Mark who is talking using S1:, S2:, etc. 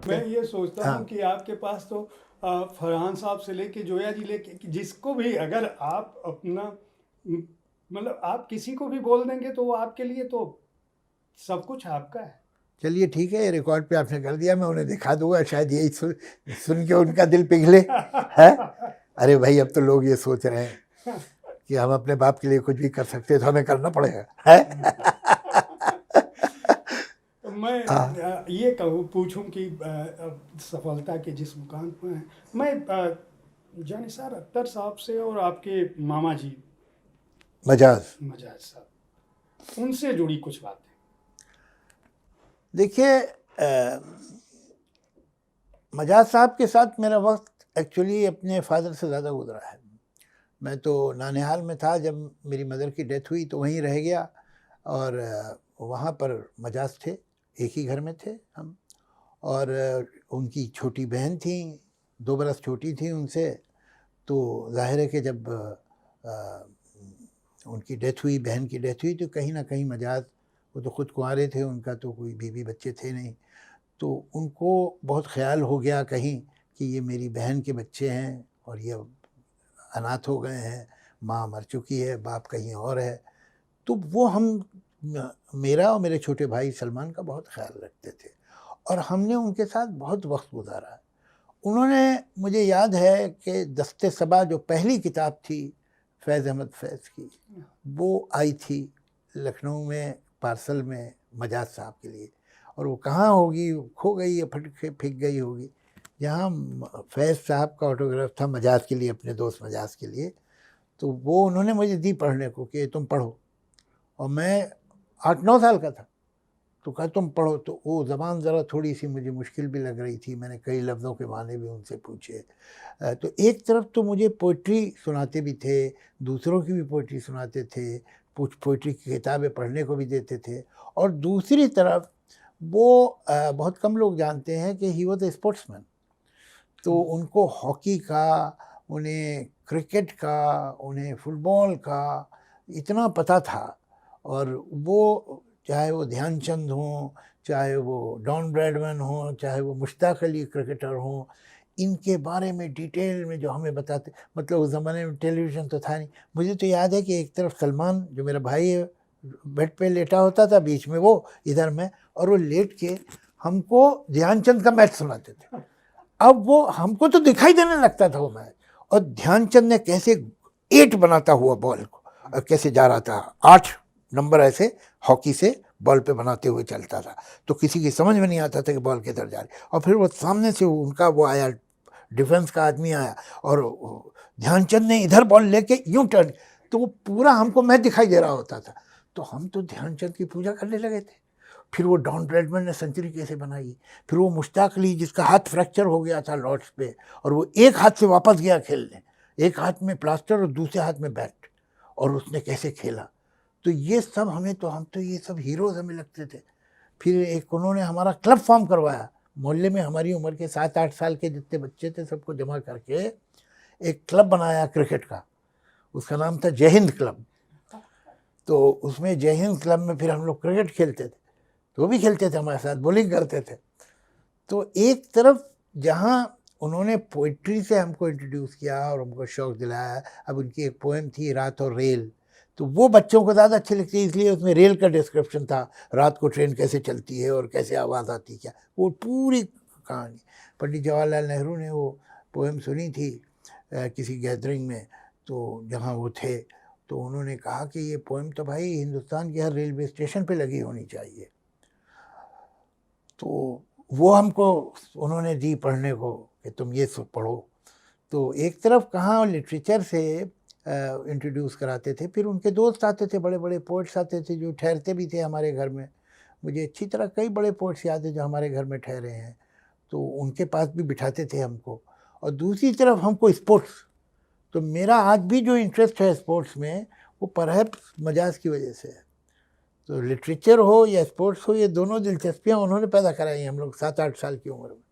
S1: मैं ये सोचता हूँ
S2: हाँ
S1: कि आपके पास तो फरहान साहब से लेके जोया जी लेके जिसको भी अगर आप अपना मतलब आप किसी को भी बोल देंगे तो वो आपके लिए तो सब कुछ आपका है।
S2: चलिए ठीक है, रिकॉर्ड पे आपने कर दिया, मैं उन्हें दिखा दूंगा, शायद यही सुन के उनका दिल पिघले है। अरे भाई, अब तो लोग ये सोच रहे हैं कि हम अपने बाप के लिए कुछ भी कर सकते हैं तो हमें करना पड़ेगा है।
S1: मैं
S2: हाँ
S1: ये कहूँ पूछूं कि सफलता के जिस मुकाम पर हैं, मैं जानिसार अख्तर साहब से और आपके मामा जी
S2: मजाज।
S1: मजाज साहब उनसे जुड़ी कुछ बातें।
S2: देखिए, मजाज साहब के साथ मेरा वक्त एक्चुअली अपने फादर से ज़्यादा गुजरा है। मैं तो नानिहाल में था जब मेरी मदर की डेथ हुई, तो वहीं रह गया, और वहाँ पर मजाज थे, एक ही घर में थे हम। और उनकी छोटी बहन थी, 2 बरस छोटी थी उनसे। तो जाहिर है कि जब उनकी डेथ हुई, बहन की डेथ हुई, तो कहीं ना कहीं मजाज, वो तो खुद कुंवारे थे, उनका तो कोई बीवी बच्चे थे नहीं, तो उनको बहुत ख्याल हो गया कहीं कि ये मेरी बहन के बच्चे हैं और ये अनाथ हो गए हैं, माँ मर चुकी है, बाप कहीं और है। तो वो मेरा और मेरे छोटे भाई सलमान का बहुत ख्याल रखते थे, और हमने उनके साथ बहुत वक्त गुजारा। उन्होंने, मुझे याद है कि दस्ते सबा जो पहली किताब थी फैज़ अहमद फैज़ की, वो आई थी लखनऊ में पार्सल में मजाज साहब के लिए, और वो कहाँ होगी, खो गई या फेंक गई होगी, जहाँ फैज़ साहब का ऑटोग्राफ था मजाज के लिए, अपने दोस्त मजाज के लिए। तो वो उन्होंने मुझे दी पढ़ने को कि तुम पढ़ो, और मैं 8-9 साल का था, तो कहा तुम पढ़ो। तो वो ज़बान ज़रा थोड़ी सी मुझे मुश्किल भी लग रही थी, मैंने कई लफ्ज़ों के माने भी उनसे पूछे। तो एक तरफ तो मुझे पोइट्री सुनाते भी थे, दूसरों की भी पोइट्री सुनाते थे, कुछ पोइट्री की किताबें पढ़ने को भी देते थे, और दूसरी तरफ वो बहुत कम लोग जानते हैं कि ही वॉज ए स्पोर्ट्समैन। तो उनको हॉकी का, उन्हें क्रिकेट का, उन्हें फुटबॉल का इतना पता था। और वो, चाहे वो ध्यानचंद हों, चाहे वो डॉन ब्रैडमैन हों, चाहे वो मुश्ताक अली क्रिकेटर हों, इनके बारे में डिटेल में जो हमें बताते, मतलब उस ज़माने में टेलीविज़न तो था नहीं। मुझे तो याद है कि एक तरफ सलमान जो मेरा भाई है बेड पे लेटा होता था, बीच में वो, इधर मैं, और वो लेट के हमको ध्यानचंद का मैच सुनाते थे। अब वो हमको तो दिखाई देने लगता था वो मैच, और ध्यानचंद ने कैसे 8 बनाता हुआ बॉल को, और कैसे जा रहा था, 8 नंबर ऐसे हॉकी से बॉल पे बनाते हुए चलता था, तो किसी की समझ में नहीं आता था कि बॉल किधर जा रही। और फिर वो सामने से उनका वो आया, डिफेंस का आदमी आया, और ध्यानचंद ने इधर बॉल लेके यूं टर्न, तो वो पूरा हमको मैच दिखाई दे रहा होता था। तो हम तो ध्यानचंद की पूजा करने लगे थे। फिर वो डॉन ब्रैडमैन ने सेंचुरी कैसे बनाई, फिर वो मुश्ताक अली जिसका हाथ फ्रैक्चर हो गया था लॉर्ड्स पे, और वो एक हाथ से वापस गया खेलने, एक हाथ में प्लास्टर और दूसरे हाथ में बैट, और उसने कैसे खेला। तो ये सब हमें, तो हम तो ये सब हीरोज हमें लगते थे। फिर एक उन्होंने हमारा क्लब फॉर्म करवाया मोहल्ले में, हमारी उम्र के 7-8 साल के जितने बच्चे थे सबको जमा करके एक क्लब बनाया क्रिकेट का, उसका नाम था जय हिंद क्लब। तो उसमें जय हिंद क्लब में फिर हम लोग क्रिकेट खेलते थे, तो वो भी खेलते थे हमारे साथ, बॉलिंग करते थे। तो एक तरफ जहाँ उन्होंने पोइट्री से हमको इंट्रोड्यूस किया और हमको शौक दिलाया। अब उनकी एक पोएम थी रात और रेल, तो वो बच्चों को ज़्यादा अच्छी लगती है, इसलिए उसमें रेल का डिस्क्रिप्शन था, रात को ट्रेन कैसे चलती है और कैसे आवाज़ आती क्या, वो पूरी कहानी। पंडित जवाहरलाल नेहरू ने वो पोएम सुनी थी किसी गैदरिंग में, तो जहाँ वो थे, तो उन्होंने कहा कि ये पोएम तो भाई हिंदुस्तान के हर रेलवे स्टेशन पे लगी होनी चाहिए। तो वो हमको उन्होंने दी पढ़ने को कि तुम ये सब पढ़ो। तो एक तरफ कहाँ लिटरेचर से इंट्रोड्यूस कराते थे, फिर उनके दोस्त आते थे, बड़े बड़े पोइट्स आते थे जो ठहरते भी थे हमारे घर में। मुझे अच्छी तरह कई बड़े पोइट्स याद है जो हमारे घर में ठहरे हैं, तो उनके पास भी बिठाते थे हमको। और दूसरी तरफ हमको स्पोर्ट्स, तो मेरा आज भी जो इंटरेस्ट है स्पोर्ट्स में, वो परहैप्स मजाज की वजह से है। तो लिटरेचर हो या स्पोर्ट्स हो, ये दोनों दिलचस्पियाँ उन्होंने पैदा कराई हम लोग 7-8 साल की उम्र में।